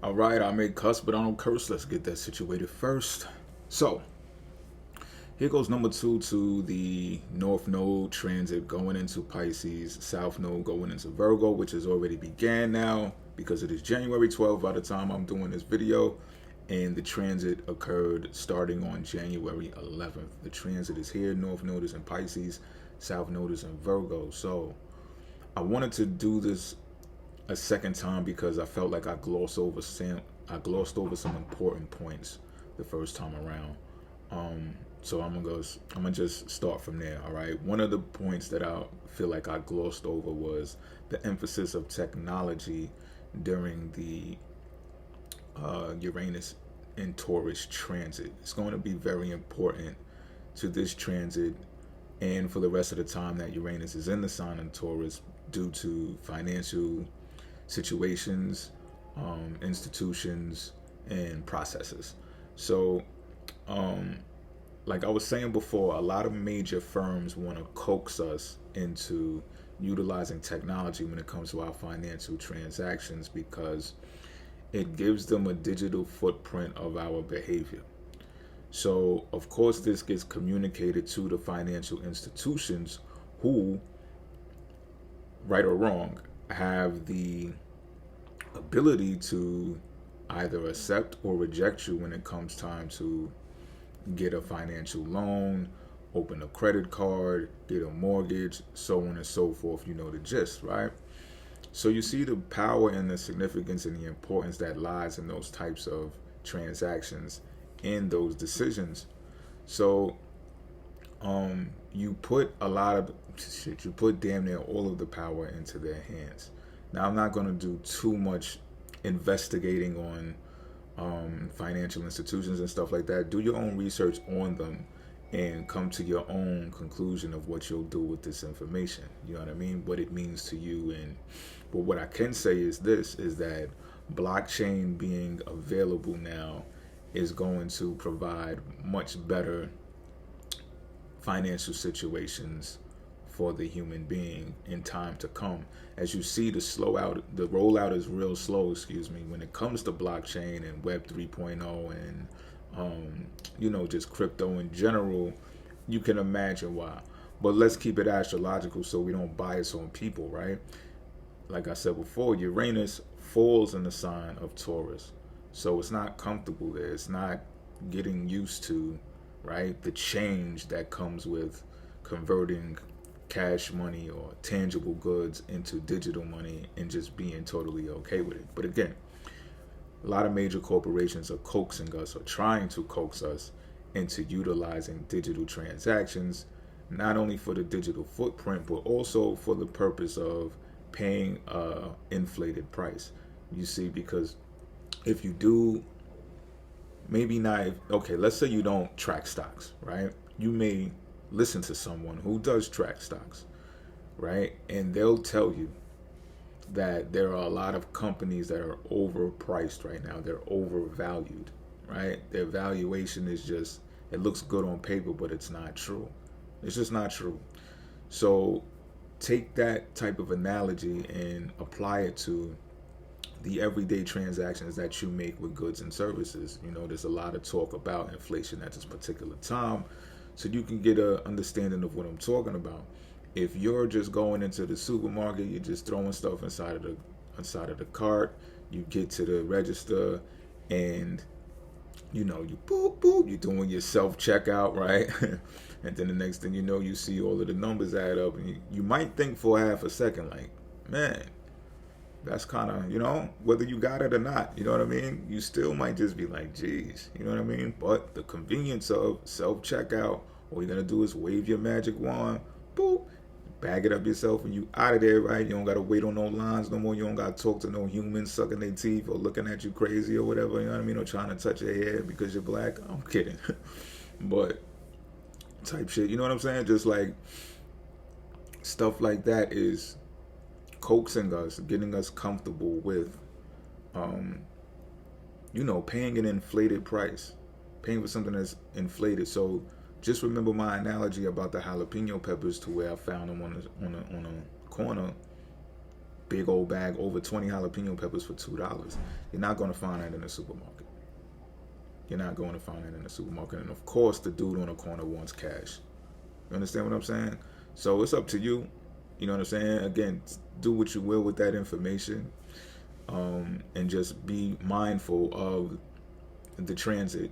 All right, I may cuss, but I don't curse. Let's get that situated first. So, here goes number 2 to the North Node transit going into Pisces, South Node going into Virgo, which has already began now because it is January 12th by the time I'm doing this video. And the transit occurred starting on January 11th. The transit is here. North Node is in Pisces, South Node is in Virgo. So, I wanted to do this a second time because I felt like I glossed over some important points the first time around. So I'm gonna just start from there. All right. One of the points that I feel like I glossed over was the emphasis of technology during the Uranus and Taurus transit. It's going to be very important to this transit and for the rest of the time that Uranus is in the sign of Taurus due to financial situations, institutions, and processes. So, like I was saying before, a lot of major firms want to coax us into utilizing technology when it comes to our financial transactions because it gives them a digital footprint of our behavior. So, of course, this gets communicated to the financial institutions who, right or wrong, have the ability to either accept or reject you when it comes time to get a financial loan, open a credit card, get a mortgage, so on and so forth. You know the gist, right? So you see the power and the significance and the importance that lies in those types of transactions and those decisions. So you put a lot of shit, you put damn near all of the power into their hands. Now, I'm not going to do too much investigating on financial institutions and stuff like that. Do your own research on them and come to your own conclusion of what you'll do with this information. You know what I mean? What it means to you. But what I can say is this, is that blockchain being available now is going to provide much better financial situations for the human being in time to come. As you see, the rollout is real slow, when it comes to blockchain and Web 3.0 and, just crypto in general. You can imagine why. But let's keep it astrological so we don't bias on people, right? Like I said before, Uranus falls in the sign of Taurus. So it's not comfortable there. It's not getting used to, right, the change that comes with converting cash money or tangible goods into digital money and just being totally okay with it. But again, a lot of major corporations are coaxing us or trying to coax us into utilizing digital transactions, not only for the digital footprint, but also for the purpose of paying an inflated price. You see, because if you do, maybe not, okay, let's say you don't track stocks, right? You may listen to someone who does track stocks, right? And they'll tell you that there are a lot of companies that are overpriced right now. They're overvalued, right? Their valuation is just, it looks good on paper, but it's not true. It's just not true. So take that type of analogy and apply it to the everyday transactions that you make with goods and services. There's a lot of talk about inflation at this particular time. So you can get an understanding of what I'm talking about. If you're just going into the supermarket, you're just throwing stuff inside of the cart, you get to the register and you boop boop, you're doing your self checkout, right? And then the next thing you know, you see all of the numbers add up, and you might think for half a second, like, man, that's kind of, whether you got it or not, you know what I mean? You still might just be like, geez, you know what I mean? But the convenience of self-checkout, all you're going to do is wave your magic wand, boop, bag it up yourself, and you out of there, right? You don't got to wait on no lines no more. You don't got to talk to no humans sucking their teeth or looking at you crazy or whatever, you know what I mean? Or trying to touch your hair because you're black. I'm kidding. But type shit, you know what I'm saying? Just like stuff like that is coaxing us, getting us comfortable with, paying an inflated price, paying for something that's inflated. So just remember my analogy about the jalapeno peppers, to where I found them on a corner, big old bag, over 20 jalapeno peppers for $2. You're not going to find that in the supermarket. You're not going to find that in the supermarket. And of course, the dude on the corner wants cash. You understand what I'm saying? So it's up to you. You know what I'm saying? Again, do what you will with that information, and just be mindful of the transit,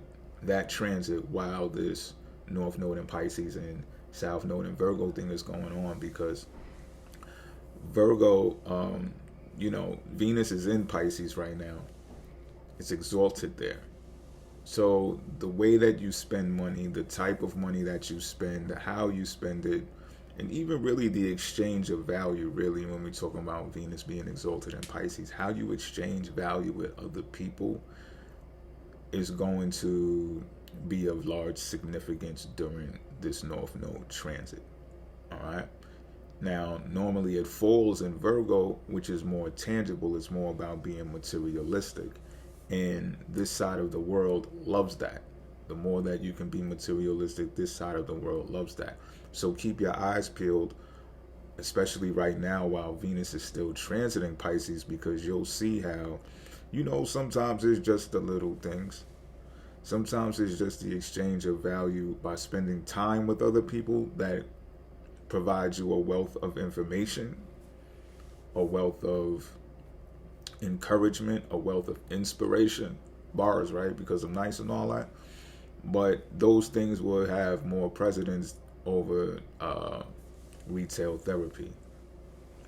while this North Node in Pisces and South Node in Virgo thing is going on, because Virgo, Venus is in Pisces right now. It's exalted there. So the way that you spend money, the type of money that you spend, how you spend it, and even really the exchange of value, really, when we're talking about Venus being exalted in Pisces, how you exchange value with other people is going to be of large significance during this North Node transit. All right. Now, normally it falls in Virgo, which is more tangible. It's more about being materialistic. And this side of the world loves that. The more that you can be materialistic, this side of the world loves that. So keep your eyes peeled, especially right now while Venus is still transiting Pisces, because you'll see how, sometimes it's just the little things. Sometimes it's just the exchange of value by spending time with other people that provides you a wealth of information, a wealth of encouragement, a wealth of inspiration. Bars, right? Because I'm nice and all that. But those things will have more precedence over retail therapy,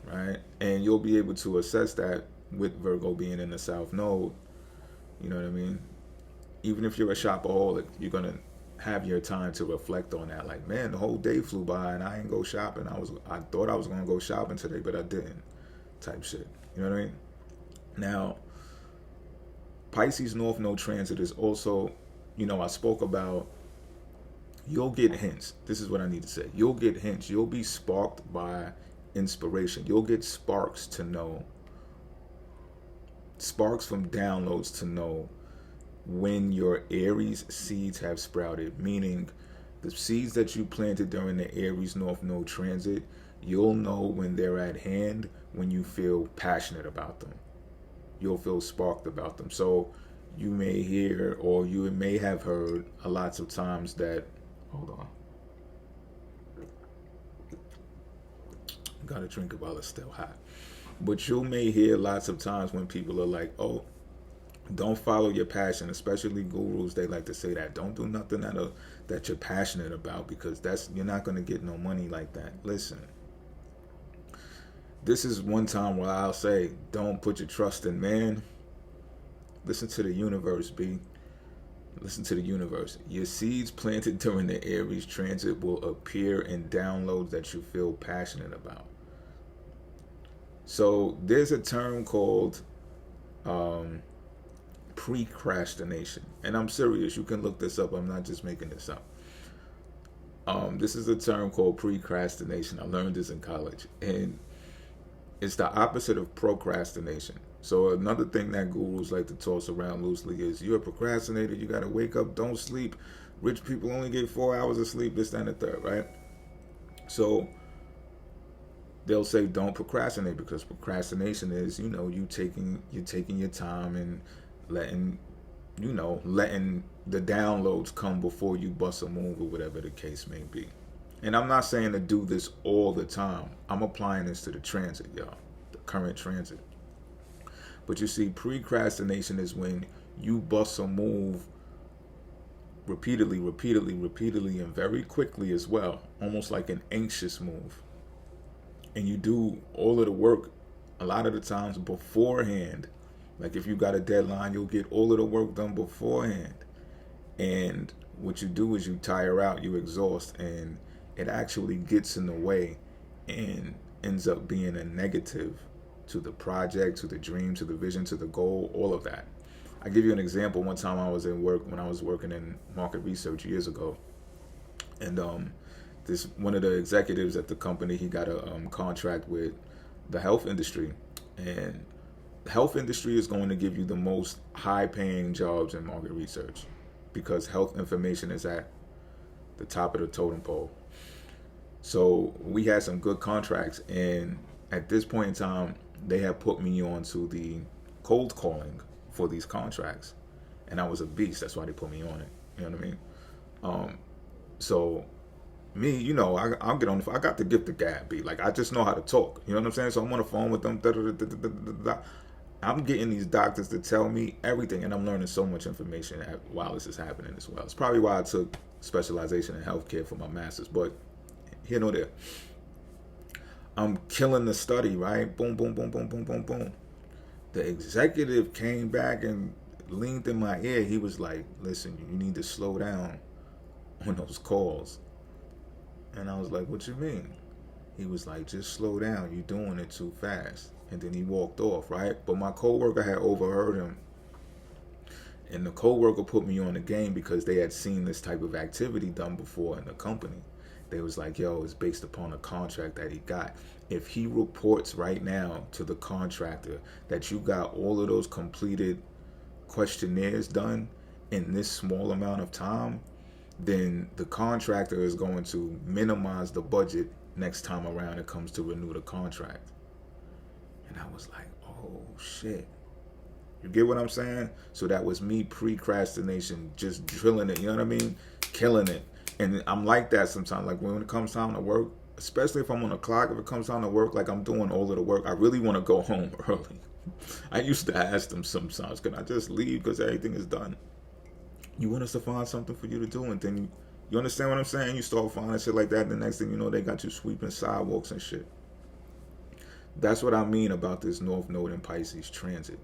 right? And you'll be able to assess that with Virgo being in the South Node. You know what I mean? Even if you're a shopaholic, you're going to have your time to reflect on that. Like, man, the whole day flew by and I ain't go shopping. I thought I was going to go shopping today, but I didn't, type shit. You know what I mean? Now, Pisces North Node transit is also, I spoke about, you'll get hints. This is what I need to say. You'll get hints. You'll be sparked by inspiration. You'll get sparks from downloads to know when your Aries seeds have sprouted, meaning the seeds that you planted during the Aries North Node transit, you'll know when they're at hand, when you feel passionate about them. You'll feel sparked about them. So you may hear, or you may have heard lots of times that, hold on, gotta drink it while it's still hot. But you may hear lots of times when people are like, oh, don't follow your passion, especially gurus. They like to say that. Don't do nothing that you're passionate about, because you're not going to get no money like that. Listen, this is one time where I'll say, don't put your trust in man. Listen to the universe, B. Listen to the universe. Your seeds planted during the Aries transit will appear in downloads that you feel passionate about. So there's a term called precrastination, and I'm serious. You can look this up. I'm not just making this up. This is a term called precrastination. I learned this in college, and it's the opposite of procrastination. So another thing that gurus like to toss around loosely is, you're a procrastinator, you got to wake up, don't sleep. Rich people only get 4 hours of sleep, this, that, and the third, right? So they'll say don't procrastinate, because procrastination is, you're taking your time and letting the downloads come before you bust a move, or whatever the case may be. And I'm not saying to do this all the time. I'm applying this to the transit, y'all, the current transit. But you see, precrastination is when you bust a move repeatedly, and very quickly as well, almost like an anxious move. And you do all of the work a lot of the times beforehand. Like if you got a deadline, you'll get all of the work done beforehand. And what you do is you tire out, you exhaust, and it actually gets in the way and ends up being a negative to the project, to the dream, to the vision, to the goal, all of that. I'll give you an example. One time I was when I was working in market research years ago, and this one of the executives at the company, he got a contract with the health industry, and the health industry is going to give you the most high-paying jobs in market research, because health information is at the top of the totem pole. So we had some good contracts, and at this point in time, they had put me onto the cold calling for these contracts, and I was a beast. That's why they put me on it. You know what I mean? So me, I'll get on the phone. I got the gift of gab, B. Like, I just know how to talk. You know what I'm saying? So I'm on the phone with them. I'm getting these doctors to tell me everything, and I'm learning so much information while this is happening as well. It's probably why I took specialization in healthcare for my master's, but here nor there. I'm killing the study, right? Boom, boom, boom, boom, boom, boom, boom. The executive came back and leaned in my ear. He was like, listen, you need to slow down on those calls. And I was like, what you mean? He was like, just slow down. You're doing it too fast. And then he walked off, right? But my coworker had overheard him. And the coworker put me on the game because they had seen this type of activity done before in the company. They was like, yo, it's based upon a contract that he got. If he reports right now to the contractor that you got all of those completed questionnaires done in this small amount of time, then the contractor is going to minimize the budget next time around it comes to renew the contract. And I was like, oh shit. You get what I'm saying? So that was me procrastination, just drilling it, you know what I mean? Killing it. And I'm like that sometimes. Like when it comes time to work, especially if I'm on the clock, if it comes time to work, like I'm doing all of the work, I really want to go home early. I used to ask them sometimes, can I just leave because everything is done? You want us to find something for you to do, and then you understand what I'm saying? You start finding shit like that, and the next thing you know, they got you sweeping sidewalks and shit. That's what I mean about this North Node in Pisces transit.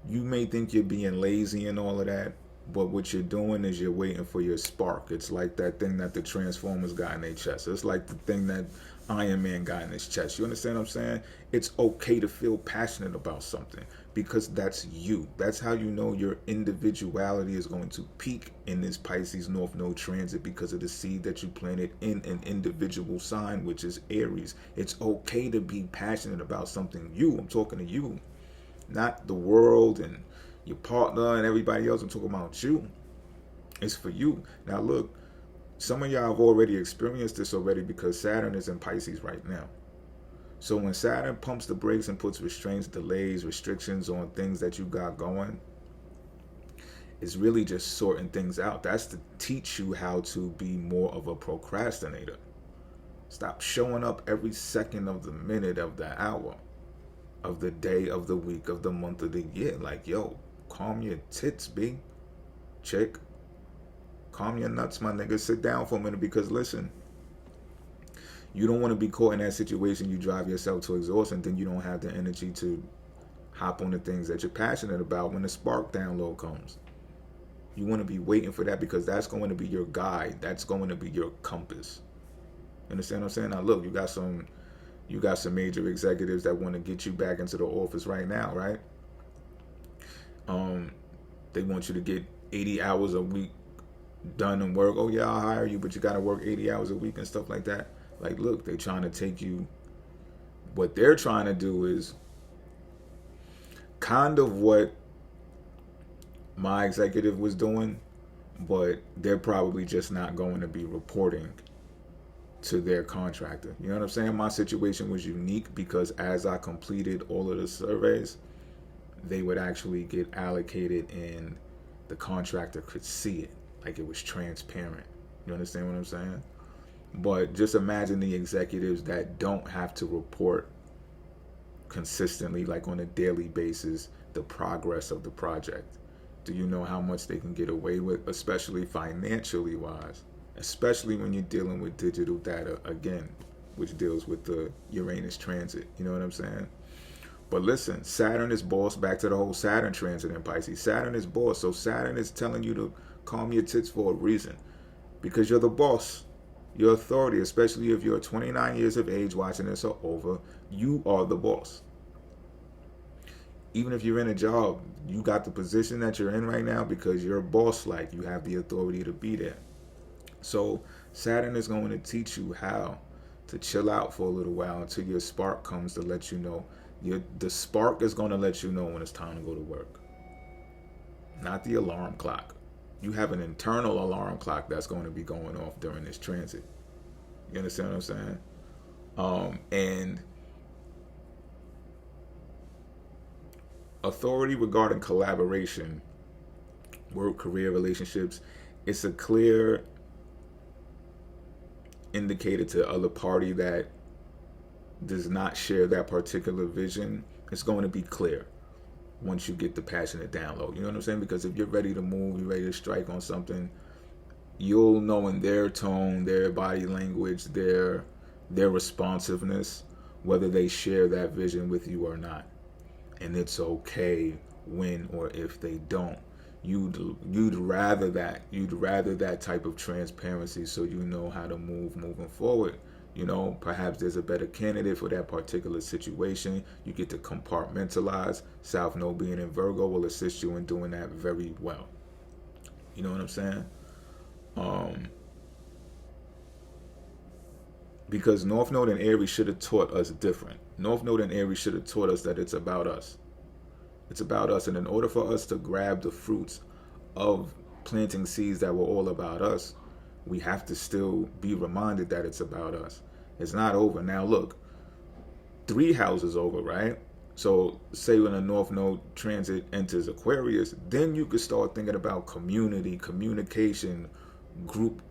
You may think you're being lazy and all of that, but what you're doing is you're waiting for your spark. It's like that thing that the Transformers got in their chest. It's like the thing that Iron Man got in his chest. You understand what I'm saying? It's okay to feel passionate about something because that's you. That's how you know your individuality is going to peak in this Pisces North Node transit because of the seed that you planted in an individual sign, which is Aries. It's okay to be passionate about something. I'm talking to you, not the world and your partner and everybody else. I'm talking about you. It's for you. Now look, some of y'all have already experienced this already because Saturn is in Pisces right now. So when Saturn pumps the brakes and puts restraints, delays, restrictions on things that you got going, it's really just sorting things out. That's to teach you how to be more of a procrastinator. Stop showing up every second of the minute of the hour, of the day, of the week, of the month, of the year. Like, yo, calm your tits, B. Chick. Calm your nuts, my nigga. Sit down for a minute because listen, you don't want to be caught in that situation. You drive yourself to exhaustion, then you don't have the energy to hop on the things that you're passionate about when the spark download comes. You want to be waiting for that because that's going to be your guide. That's going to be your compass. You understand what I'm saying? Now look, you got some major executives that want to get you back into the office right now, right? They want you to get 80 hours a week done and work. Oh yeah, I'll hire you, but you got to work 80 hours a week and stuff like that. Like, look, they're trying to take you. What they're trying to do is kind of what my executive was doing, but they're probably just not going to be reporting to their contractor. You know what I'm saying? My situation was unique because as I completed all of the surveys, they would actually get allocated and the contractor could see it. Like it was transparent. You understand what I'm saying? But just imagine the executives that don't have to report consistently, like on a daily basis, the progress of the project. Do you know how much they can get away with, especially financially wise? Especially when you're dealing with digital data, again, which deals with the Uranus transit. You know what I'm saying? But listen, Saturn is boss. Back to the whole Saturn transit in Pisces. Saturn is boss. So Saturn is telling you to calm your tits for a reason. Because you're the boss. Your authority, especially if you're 29 years of age watching this or over, you are the boss. Even if you're in a job, you got the position that you're in right now because you're boss-like. You have the authority to be there. So Saturn is going to teach you how to chill out for a little while until your spark comes to let you know. The spark is going to let you know when it's time to go to work. Not the alarm clock. You have an internal alarm clock that's going to be going off during this transit. You understand what I'm saying? And Authority regarding collaboration, work, career, relationships. It's a clear indicator to the other party that does not share that particular vision. It's going to be clear once you get the passionate download. You know what I'm saying? Because if you're ready to move, you're ready to strike on something, you'll know in their tone, their body language, their responsiveness, whether they share that vision with you or not. And it's okay when or if they don't. You'd rather that type of transparency, so you know how to moving forward. You know, perhaps there's a better candidate for that particular situation. You get to compartmentalize. South Node being in Virgo will assist you in doing that very well. You know what I'm saying? Because North Node and Aries should have taught us different. North Node and Aries should have taught us that it's about us. It's about us. And in order for us to grab the fruits of planting seeds that were all about us, we have to still be reminded that it's about us. It's not over. Now look, 3 houses over, right? So say when a North Node transit enters Aquarius, then you could start thinking about community, communication, group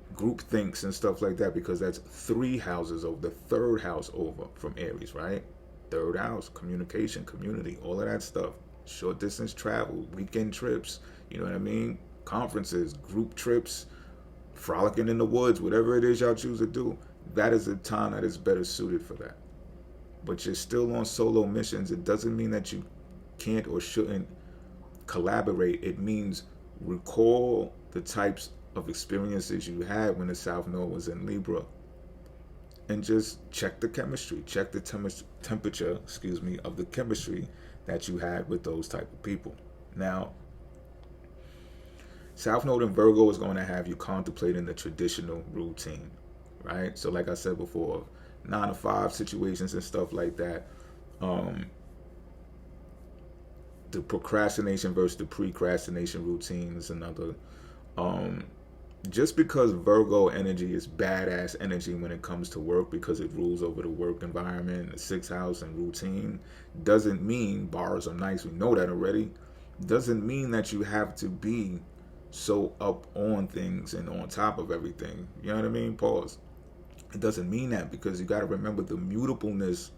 thinks and stuff like that, because that's 3 houses over, the 3rd house over from Aries, right? 3rd house, communication, community, all of that stuff. Short distance travel, weekend trips, you know what I mean? Conferences, group trips, frolicking in the woods, whatever it is y'all choose to do. That is a time that is better suited for that. But you're still on solo missions. It doesn't mean that you can't or shouldn't collaborate. It means recall the types of experiences you had when the South Node was in Libra, and just check the chemistry, check the temperature, of the chemistry that you had with those type of people. Now, South Node in Virgo is going to have you contemplating the traditional routine, right? So like I said before, 9 to 5 situations and stuff like that. The procrastination versus the precrastination routine is another. Just because Virgo energy is badass energy when it comes to work, because it rules over the work environment, the 6th house and routine, doesn't mean bars are nice. We know that already. Doesn't mean that you have to be so up on things and on top of everything. You know what I mean? Pause. It doesn't mean that, because you got to remember the mutableness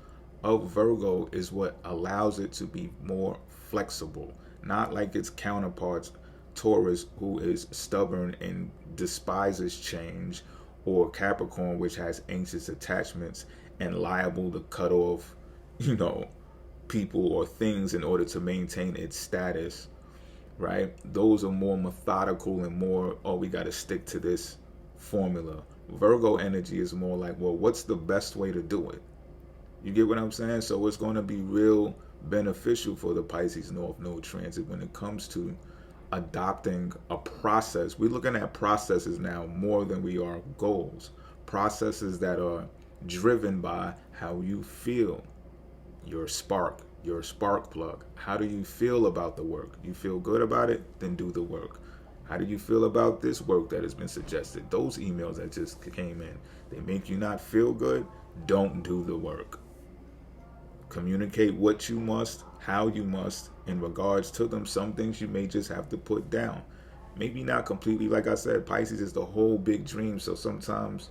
of Virgo is what allows it to be more flexible, not like its counterparts Taurus, who is stubborn and despises change, or Capricorn, which has anxious attachments and liable to cut off, people or things in order to maintain its status, right? Those are more methodical and more, we got to stick to this formula. Virgo energy is more like, well, what's the best way to do it? You get what I'm saying? So it's going to be real beneficial for the Pisces North Node transit when it comes to adopting a process. We're looking at processes now more than we are goals. Processes that are driven by how you feel, your spark plug. How do you feel about the work? You feel good about it? Then do the work. How do you feel about this work that has been suggested? Those emails that just came in, they make you not feel good? Don't do the work. Communicate what you must, how you must, in regards to them. Some things you may just have to put down. Maybe not completely. Like I said, Pisces is the whole big dream. So sometimes,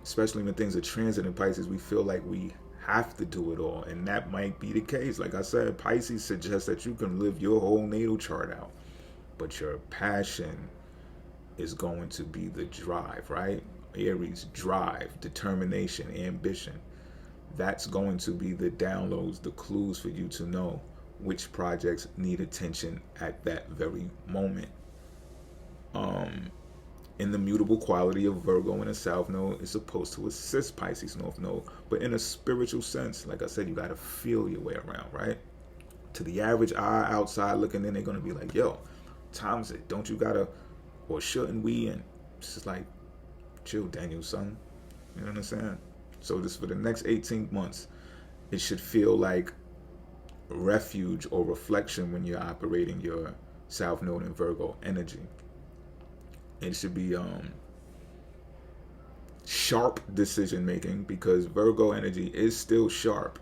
especially when things are transiting Pisces, we feel like we have to do it all. And that might be the case. Like I said, Pisces suggests that you can live your whole natal chart out. But your passion is going to be the drive, right? Aries, drive, determination, ambition. That's going to be the downloads, the clues for you to know which projects need attention at that very moment. In the mutable quality of Virgo in the South Node, is supposed to assist Pisces North Node, but in a spiritual sense. Like I said, you got to feel your way around, right? To the average eye outside looking in, they're going to be like, yo, time's it. Don't you got to, or shouldn't we? And it's just like, chill, Daniel, son. You know what I'm saying? So this, for the next 18 months, it should feel like refuge or reflection when you're operating your South Node in Virgo energy. It should be sharp decision making, because Virgo energy is still sharp,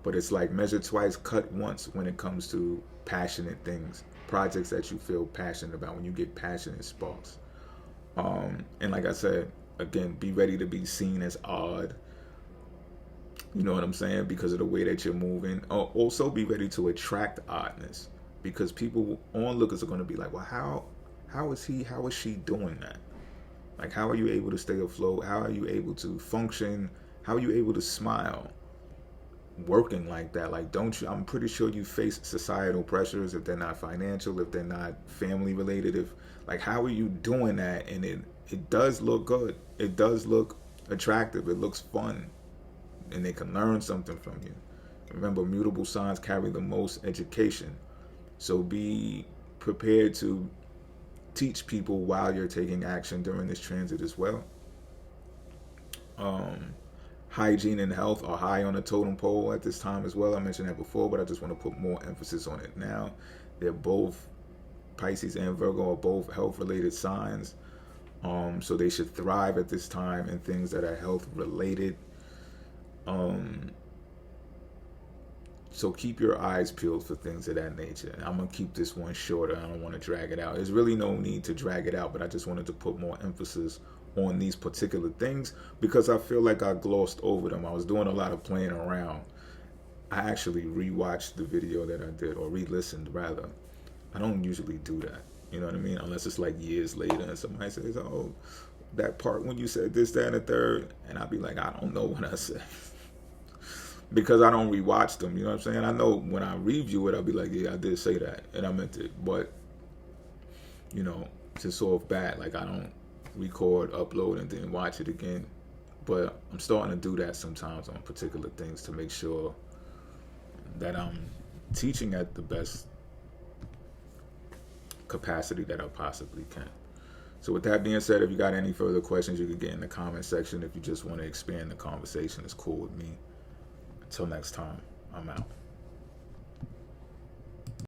But it's like measure twice, cut once when it comes to passionate things, projects that you feel passionate about, when you get passionate sparks. And like I said, again, be ready to be seen as odd. You know what I'm saying? Because of the way that you're moving. Also be ready to attract oddness, because people, onlookers, are going to be like, well, how is she doing that? Like, how are you able to stay afloat? How are you able to function? How are you able to smile working like that? Like, don't you, I'm pretty sure you face societal pressures, if they're not financial, if they're not family related, if, like, how are you doing that? And it does look good. It does look attractive. It looks fun. And they can learn something from you. Remember, mutable signs carry the most education. So be prepared to teach people while you're taking action during this transit as well. Hygiene and health are high on the totem pole at this time as well. I mentioned that before, but I just want to put more emphasis on it now. They're both, Pisces and Virgo are both health-related signs. So they should thrive at this time in things that are health-related. So keep your eyes peeled for things of that nature. And I'm going to keep this one shorter. I don't want to drag it out. There's really no need to drag it out, but I just wanted to put more emphasis on these particular things because I feel like I glossed over them. I was doing a lot of playing around. I actually rewatched the video that I did, or re-listened rather. I don't usually do that. You know what I mean? Unless it's like years later and somebody says, oh, that part when you said this, that, and the third. And I'll be like, I don't know what I said. Because I don't rewatch them, you know what I'm saying? I know when I review it, I'll be like, yeah, I did say that, and I meant it. But, you know, just off bat, like I don't record, upload, and then watch it again. But I'm starting to do that sometimes on particular things to make sure that I'm teaching at the best capacity that I possibly can. So with that being said, if you got any further questions, you can get in the comment section. If you just want to expand the conversation, it's cool with me. Until next time, I'm out.